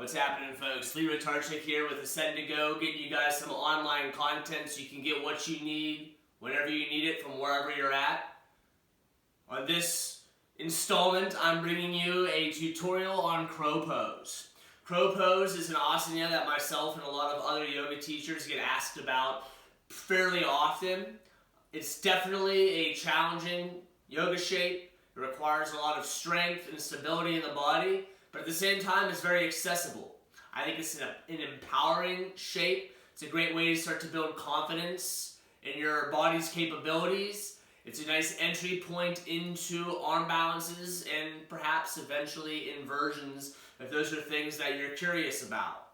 What's happening, folks? Leroy Tarchik here with Ascend to Go, getting you guys some online content so you can get what you need whenever you need it from wherever you're at. On this installment, I'm bringing you a tutorial on crow pose. Crow pose is an asana that myself and a lot of other yoga teachers get asked about fairly often. It's definitely a challenging yoga shape. It requires a lot of strength and stability in the body, but at the same time, it's very accessible. I think it's an empowering shape. It's a great way to start to build confidence in your body's capabilities. It's a nice entry point into arm balances and perhaps eventually inversions if those are things that you're curious about.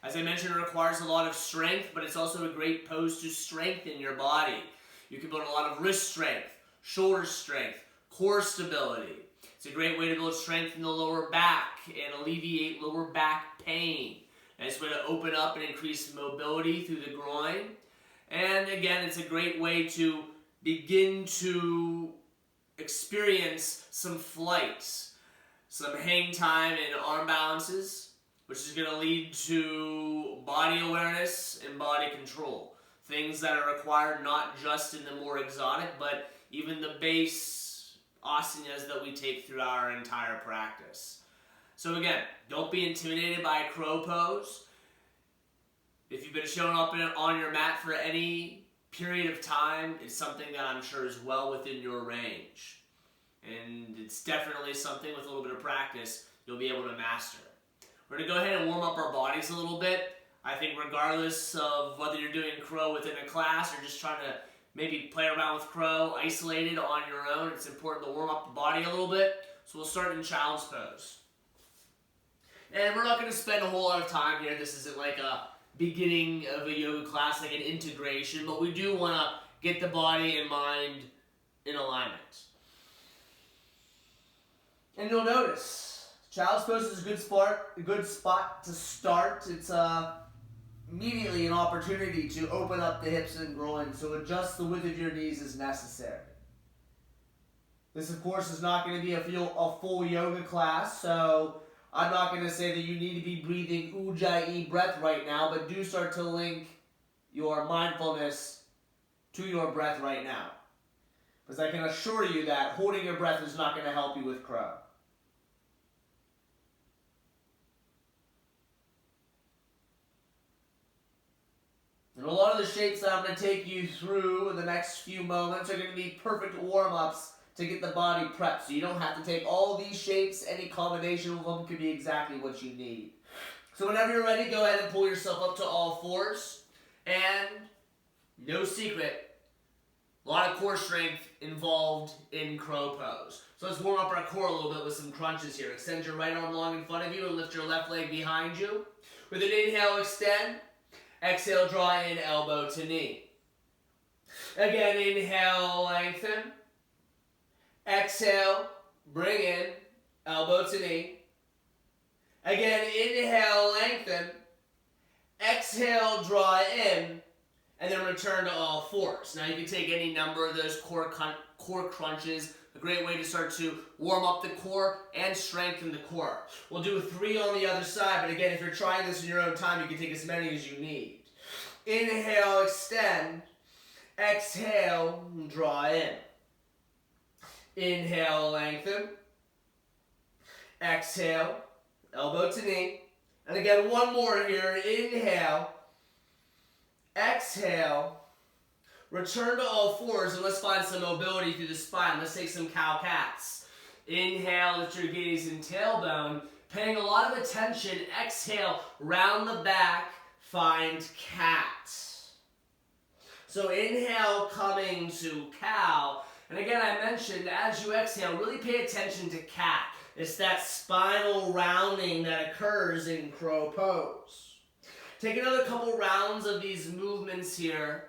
As I mentioned, it requires a lot of strength, but it's also a great pose to strengthen your body. You can build a lot of wrist strength, shoulder strength, core stability. It's a great way to build strength in the lower back and alleviate lower back pain. Nice way to open up and increase mobility through the groin. And again, it's a great way to begin to experience some flight, some hang time and arm balances, which is going to lead to body awareness and body control. Things that are required not just in the more exotic, but even the base asanas that we take through our entire practice. So again, don't be intimidated by a crow pose. If you've been showing up on your mat for any period of time, it's something that I'm sure is well within your range. And it's definitely something with a little bit of practice you'll be able to master. We're going to go ahead and warm up our bodies a little bit. I think regardless of whether you're doing crow within a class or just trying to maybe play around with crow isolated on your own, it's important to warm up the body a little bit. So we'll start in child's pose. And we're not going to spend a whole lot of time here. This isn't like a beginning of a yoga class, like an integration, but we do want to get the body and mind in alignment. And you'll notice, child's pose is a good spot to start. It's immediately an opportunity to open up the hips and groin, so adjust the width of your knees as necessary. This, of course, is not going to be a full yoga class, so I'm not going to say that you need to be breathing ujjayi breath right now, but do start to link your mindfulness to your breath right now. Because I can assure you that holding your breath is not going to help you with crow. And a lot of the shapes that I'm going to take you through in the next few moments are going to be perfect warm-ups to get the body prepped. So you don't have to take all these shapes. Any combination of them could be exactly what you need. So whenever you're ready, go ahead and pull yourself up to all fours. And no secret, a lot of core strength involved in crow pose. So let's warm up our core a little bit with some crunches here. Extend your right arm long in front of you and lift your left leg behind you. With an inhale, extend. Exhale, draw in elbow to knee. Again, inhale, lengthen. Exhale, bring in, elbow to knee. Again, inhale, lengthen. Exhale, draw in, and then return to all fours. Now you can take any number of those core crunches. A great way to start to warm up the core and strengthen the core. We'll do 3 on the other side, but again, if you're trying this in your own time, you can take as many as you need. Inhale, extend. Exhale, draw in. Inhale, lengthen. Exhale, elbow to knee. And again, one more here. Inhale. Exhale. Return to all fours, and let's find some mobility through the spine. Let's take some cow-cats. Inhale, lift your gaze and tailbone. Paying a lot of attention. Exhale, round the back, find cat. So inhale, coming to cow. And again, I mentioned, as you exhale, really pay attention to cat. It's that spinal rounding that occurs in crow pose. Take another couple rounds of these movements here.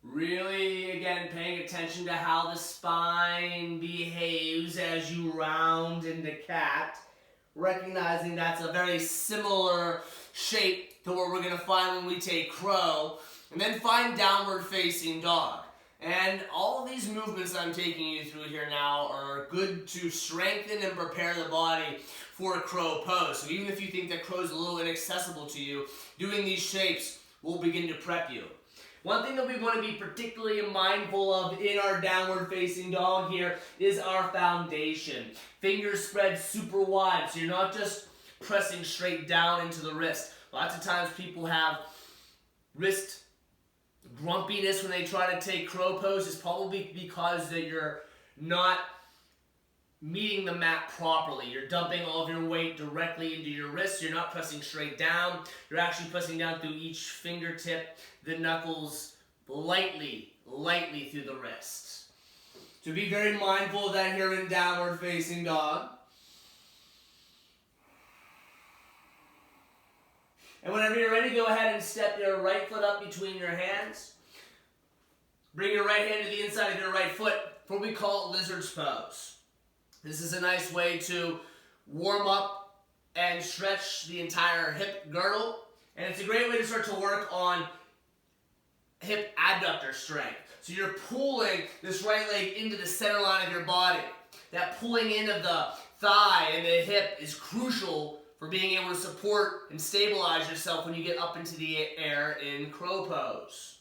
Really, again, paying attention to how the spine behaves as you round into cat. Recognizing that's a very similar shape to what we're going to find when we take crow. And then find downward facing dog. And all of these movements I'm taking you through here now are good to strengthen and prepare the body for a crow pose. So even if you think that crow is a little inaccessible to you, doing these shapes will begin to prep you. One thing that we want to be particularly mindful of in our downward facing dog here is our foundation. Fingers spread super wide, so you're not just pressing straight down into the wrist. Lots of times people have wrist grumpiness when they try to take crow pose. It's probably because that you're not meeting the mat properly. You're dumping all of your weight directly into your wrist. You're not pressing straight down. You're actually pressing down through each fingertip, the knuckles lightly through the wrist. So be very mindful of that here in downward facing dog. And whenever you're ready, go ahead and step your right foot up between your hands. Bring your right hand to the inside of your right foot for what we call lizard's pose. This is a nice way to warm up and stretch the entire hip girdle. And it's a great way to start to work on hip adductor strength. So you're pulling this right leg into the center line of your body. That pulling in of the thigh and the hip is crucial for being able to support and stabilize yourself when you get up into the air in crow pose.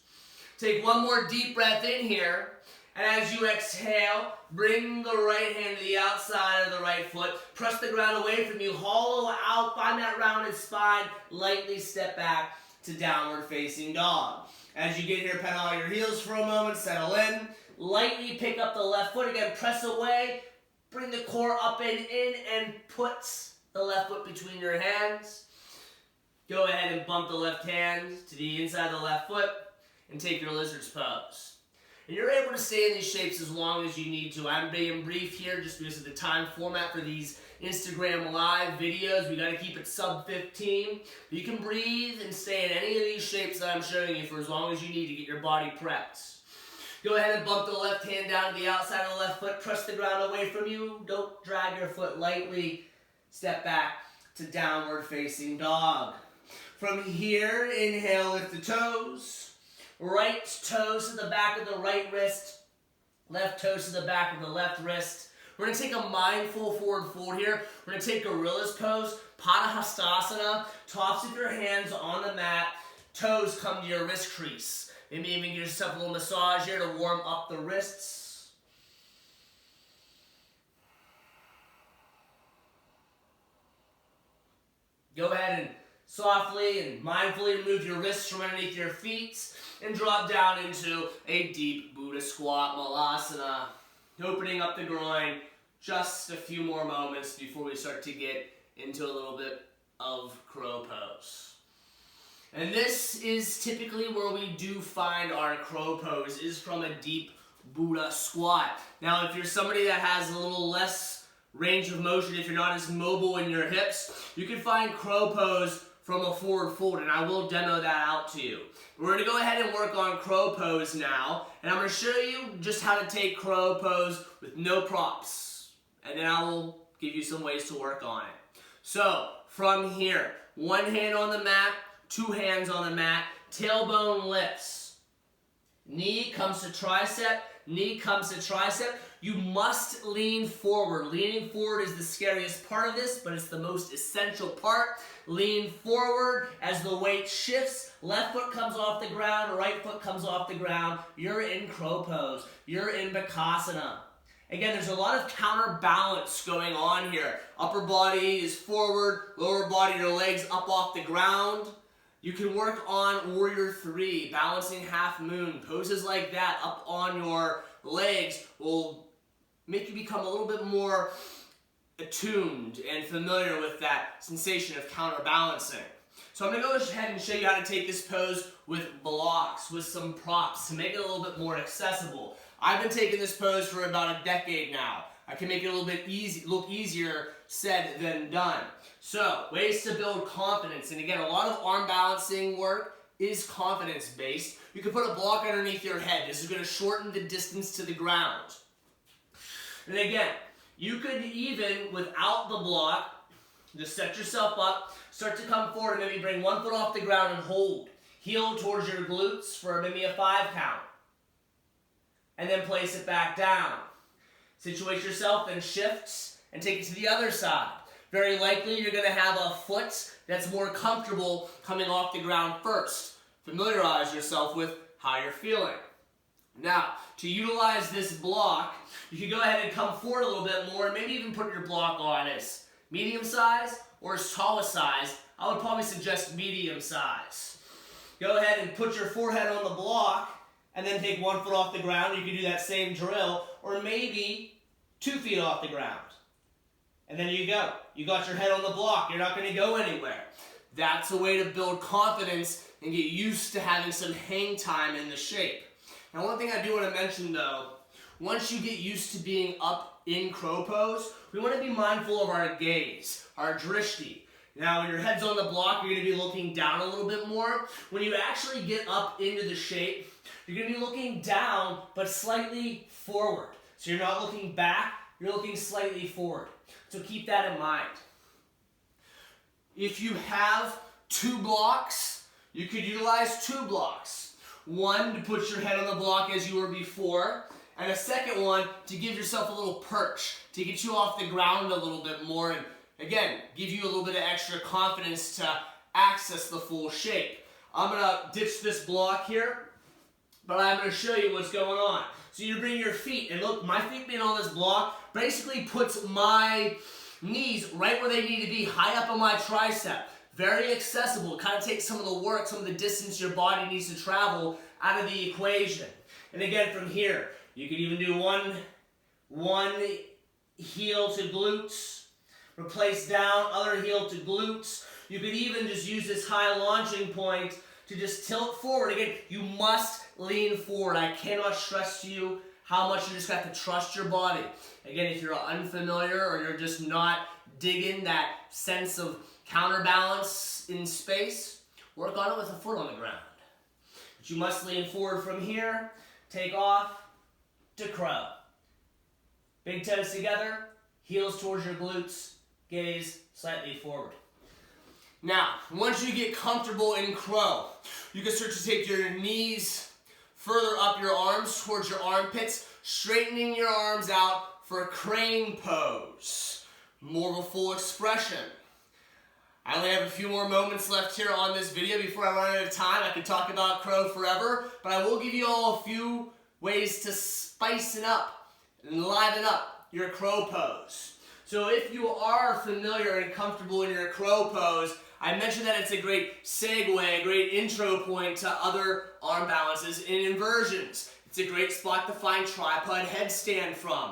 Take one more deep breath in here, and as you exhale, bring the right hand to the outside of the right foot, press the ground away from you, hollow out, find that rounded spine, lightly step back to downward facing dog. As you get here, pedal your heels for a moment, settle in, lightly pick up the left foot, again, press away, bring the core up and in, and put the left foot between your hands. Go ahead and bump the left hand to the inside of the left foot and take your lizard's pose. And you're able to stay in these shapes as long as you need to. I'm being brief here just because of the time format for these Instagram live videos. We got to keep it sub 15. But you can breathe and stay in any of these shapes that I'm showing you for as long as you need to get your body prepped. Go ahead and bump the left hand down to the outside of the left foot. Press the ground away from you. Don't drag your foot lightly. Step back to downward facing dog. From here, inhale, lift the toes. Right toes to the back of the right wrist. Left toes to the back of the left wrist. We're going to take a mindful forward fold here. We're going to take gorilla's pose, Padahastasana. Tops of your hands on the mat. Toes come to your wrist crease. Maybe even give yourself a little massage here to warm up the wrists. Go ahead and softly and mindfully remove your wrists from underneath your feet and drop down into a deep Buddha squat, Malasana. Opening up the groin, just a few more moments before we start to get into a little bit of crow pose. And this is typically where we do find our crow pose, is from a deep Buddha squat. Now, if you're somebody that has a little less range of motion, if you're not as mobile in your hips, you can find crow pose from a forward fold, and I will demo that out to you. We're going to go ahead and work on crow pose now, and I'm going to show you just how to take crow pose with no props, and then I will give you some ways to work on it. So, from here, one hand on the mat, two hands on the mat, tailbone lifts. Knee comes to tricep, knee comes to tricep. You must lean forward. Leaning forward is the scariest part of this, but it's the most essential part. Lean forward as the weight shifts. Left foot comes off the ground, right foot comes off the ground. You're in crow pose. You're in Bakasana. Again, there's a lot of counterbalance going on here. Upper body is forward, lower body, your legs up off the ground. You can work on Warrior 3, balancing half moon. Poses like that up on your legs will make you become a little bit more attuned and familiar with that sensation of counterbalancing. So I'm going to go ahead and show you how to take this pose with blocks, with some props, to make it a little bit more accessible. I've been taking this pose for about a decade now. I can make it a little bit look easier said than done. So, ways to build confidence. And again, a lot of arm balancing work is confidence based. You can put a block underneath your head. This is going to shorten the distance to the ground. And again, you could even, without the block, just set yourself up, start to come forward, and maybe bring one foot off the ground and hold. Heel towards your glutes for maybe a 5 count. and then place it back down. Situate yourself, then shifts, and take it to the other side. Very likely you're going to have a foot that's more comfortable coming off the ground first. Familiarize yourself with how you're feeling. Now, to utilize this block, you can go ahead and come forward a little bit more and maybe even put your block on as medium size or as tall a size. I would probably suggest medium size. Go ahead and put your forehead on the block and then take 1 foot off the ground. You can do that same drill, or maybe 2 feet off the ground. And then you go. You got your head on the block. You're not going to go anywhere. That's a way to build confidence and get used to having some hang time in the shape. Now, one thing I do want to mention though, once you get used to being up in crow pose, we want to be mindful of our gaze, our drishti. Now, when your head's on the block, you're going to be looking down a little bit more. When you actually get up into the shape, you're going to be looking down, but slightly forward. So you're not looking back, you're looking slightly forward. So keep that in mind. If you have 2 blocks, you could utilize 2 blocks. One to put your head on the block as you were before, and a second one to give yourself a little perch, to get you off the ground a little bit more, and again, give you a little bit of extra confidence to access the full shape. I'm going to ditch this block here, but I'm going to show you what's going on. So you bring your feet, and look, my feet being on this block basically puts my knees right where they need to be, high up on my tricep. Very accessible. It kind of takes some of the work, some of the distance your body needs to travel out of the equation. And again, from here, you can even do one heel to glutes, replace down, other heel to glutes. You could even just use this high launching point to just tilt forward. Again, you must lean forward. I cannot stress to you how much you just have to trust your body. Again, if you're unfamiliar or you're just not digging that sense of counterbalance in space, work on it with a foot on the ground. But you must lean forward from here, take off to crow. Big toes together, heels towards your glutes, gaze slightly forward. Now, once you get comfortable in crow, you can start to take your knees further up your arms towards your armpits, straightening your arms out for a crane pose. More of a full expression. I only have a few more moments left here on this video before I run out of time. I could talk about crow forever, but I will give you all a few ways to spice it up and liven up your crow pose. So if you are familiar and comfortable in your crow pose, I mentioned that it's a great segue, a great intro point to other arm balances and inversions. It's a great spot to find tripod headstand from.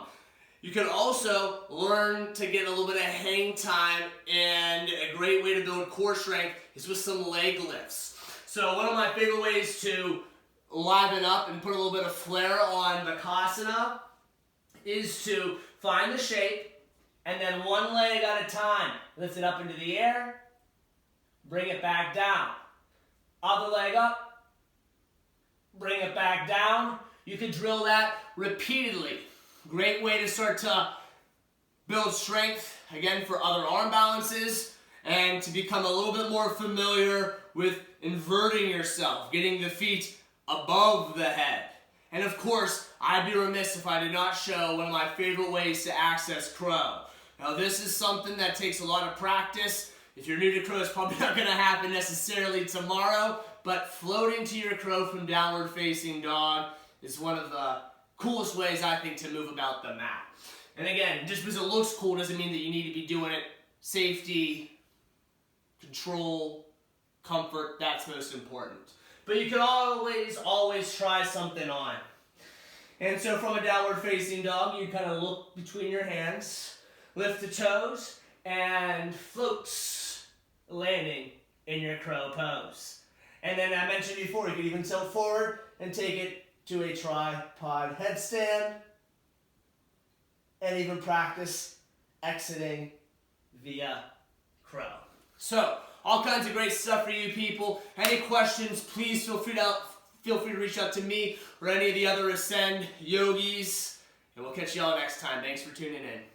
You can also learn to get a little bit of hang time, and a great way to build core strength is with some leg lifts. So one of my favorite ways to liven up and put a little bit of flair on Bakasana is to find the shape, and then one leg at a time, lift it up into the air, bring it back down. Other leg up, bring it back down. You can drill that repeatedly. Great way to start to build strength, again, for other arm balances, and to become a little bit more familiar with inverting yourself, getting the feet above the head. And of course, I'd be remiss if I did not show one of my favorite ways to access crow. Now, this is something that takes a lot of practice. If you're new to crow, it's probably not going to happen necessarily tomorrow, but floating to your crow from downward facing dog is one of the coolest ways, I think, to move about the mat. And again, just because it looks cool doesn't mean that you need to be doing it. Safety, control, comfort, that's most important. But you can always try something on. And so from a downward facing dog, you kind of look between your hands, lift the toes, and floats, landing in your crow pose. And then I mentioned before, you can even tilt forward and take it to a tripod headstand, and even practice exiting via crow. So, all kinds of great stuff for you people. Any questions, please feel free to reach out to me or any of the other Ascend yogis, and we'll catch you all next time. Thanks for tuning in.